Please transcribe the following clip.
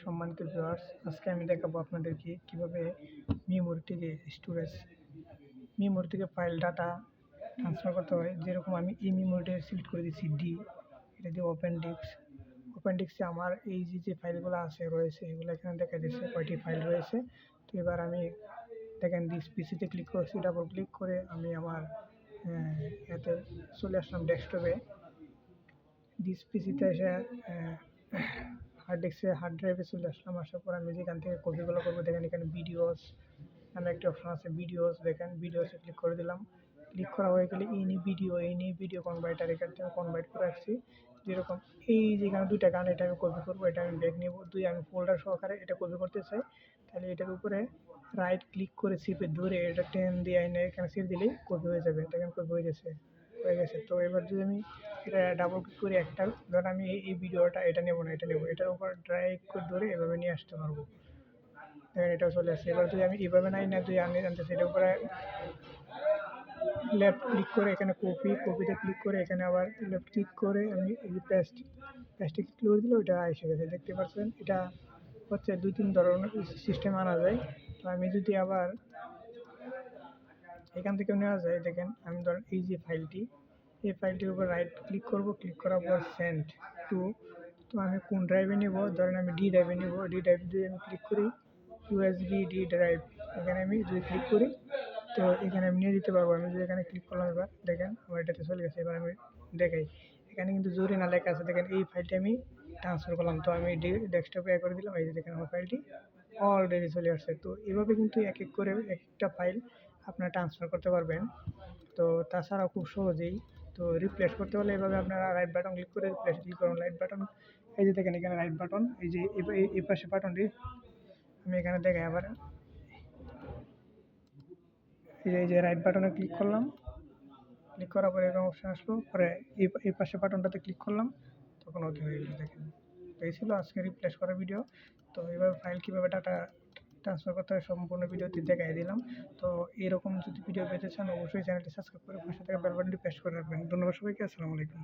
সম্মানিত ভিউয়ার্স, আজকে আমি দেখাবো আপনাদেরকে কিভাবে মেমোরি থেকে মেমোরি থেকে ফাইল ডাটা ট্রান্সফার করতে হয়। যেরকম আমি এই মেমোরিটা সিলেক্ট করে দিচ্ছি ডি, এটা দিয়ে ওপেন ডিস্কে আমার এই যে ফাইলগুলো রয়েছে এগুলো এখানে দেখা দিচ্ছে কয়টি ফাইল রয়েছে। তো এবার আমি দেখেন দিস পিসিতে ক্লিক করছি, ডাবল ক্লিক করে আমি আমার এতে চলে আসলাম ডেস্কটপে। দিস পিসিতে এসে হার্ড ড্রাইভে চলে আসলাম। আসার পর আমি যেখান থেকে কপিগুলো করবো, দেখেন এখানে ভিডিওস নামে একটা অপশন আছে, ভিডিওস। দেখেন ভিডিওসে ক্লিক করে দিলাম। ক্লিক করা হয়ে গেলে এনি ভিডিও কনভার্টার এখান থেকে কনভার্ট করে রাখছি। যেরকম এই যেখানে দুইটা গান, এটা আমি কপি করবো, এটা আমি ব্যাগ নেবো, আমি ফোল্ডার সহকারে এটা কপি করতে চাই। তাহলে এটার উপরে রাইট ক্লিক করে চিপে ধরে এটা টেন দিয়ে এনে এখানে ছেড়ে দিলেই কপি হয়ে যাবে। দেখেন কপি হয়ে গেছে। তো এবার যদি আমি এটা ডাবল ক্লিক করি, একটা ধর আমি এই ভিডিওটা এটা নেবো না, এটা নেবো, এটার উপর ড্র্যাগ করে ধরে এভাবে নিয়ে আসতে পারবো। দেখেন এটাও চলে আসছে। এবার যদি আমি এইভাবে নাই না, যদি আমি আনতে সেটার উপরে লেফট ক্লিক করে এখানে কপিতে ক্লিক করে এখানে আবার লেফট ক্লিক করে আমি এই যে পেস্টে ক্লিক করে দিলে ওইটা এসে গেছে। দেখতে পাচ্ছেন এটা হচ্ছে 2-3 ধরনের সিস্টেম আনা যায়। তো আমি যদি আবার এখান থেকে নেওয়া যায়, দেখেন আমি ধরেন এই যে এই ফাইলটির উপর রাইট ক্লিক করব, ক্লিক করার পর সেন্ড টু। তো আমি কোন ড্রাইভে নেব, ধরেন আমি ডি ড্রাইভে নেব। ডি ড্রাইভ দিয়ে আমি ক্লিক করি ইউএসবি ডি ড্রাইভ, এখানে আমি যদি ক্লিক করি তো এখানে আমি নিয়ে দিতে পারবো। আমি যদি এখানে ক্লিক করলাম, এবার দেখেন আমার এটাতে চলে গেছে। এবার আমি দেখাই, এখানে কিন্তু জরুরি না লেখা আছে। দেখেন এই ফাইলটি আমি ট্রান্সফার করলাম, তো আমি ডেস্কটপে করে দিলাম। এই যে দেখেন আমার ফাইলটি অলরেডি চলে আসছে। তো এভাবে কিন্তু এক এক করে একটা ফাইল আপনারা ট্রান্সফার করতে পারবেন। তো তাছাড়াও খুব সহজেই, তো রিপ্লেস করতে হলে এভাবে আপনারা রাইট বাটন ক্লিক করে রিপ্লেস ক্লিক করুন। রাইট বাটন, এই যে দেখেন এখানে রাইট বাটন, এই যে এই পাশে বাটনটি আমি এখানে দেখাই আবার। এই যে রাইট বাটনে ক্লিক করলাম, ক্লিক করার পরে এরকম অপশন আসলো, পরে এই পাশে বাটনটাতে ক্লিক করলাম, তখন ওকে হয়ে গেল। দেখেন, তো এই ছিল আজকে রিপ্লেস করা ভিডিও। তো এভাবে ফাইল কীভাবে ডাটা ট্রান্সফার করতে হয় সম্পূর্ণ ভিডিওতে দেখাই দিলাম। তো এরকম যদি ভিডিও পেতে চান অবশ্যই চ্যানেলটি সাবস্ক্রাইব করে পাশে থাকা বেল বাটনটি প্রেস করে রাখবেন। ধন্যবাদ সবাইকে। আসসালামু আলাইকুম।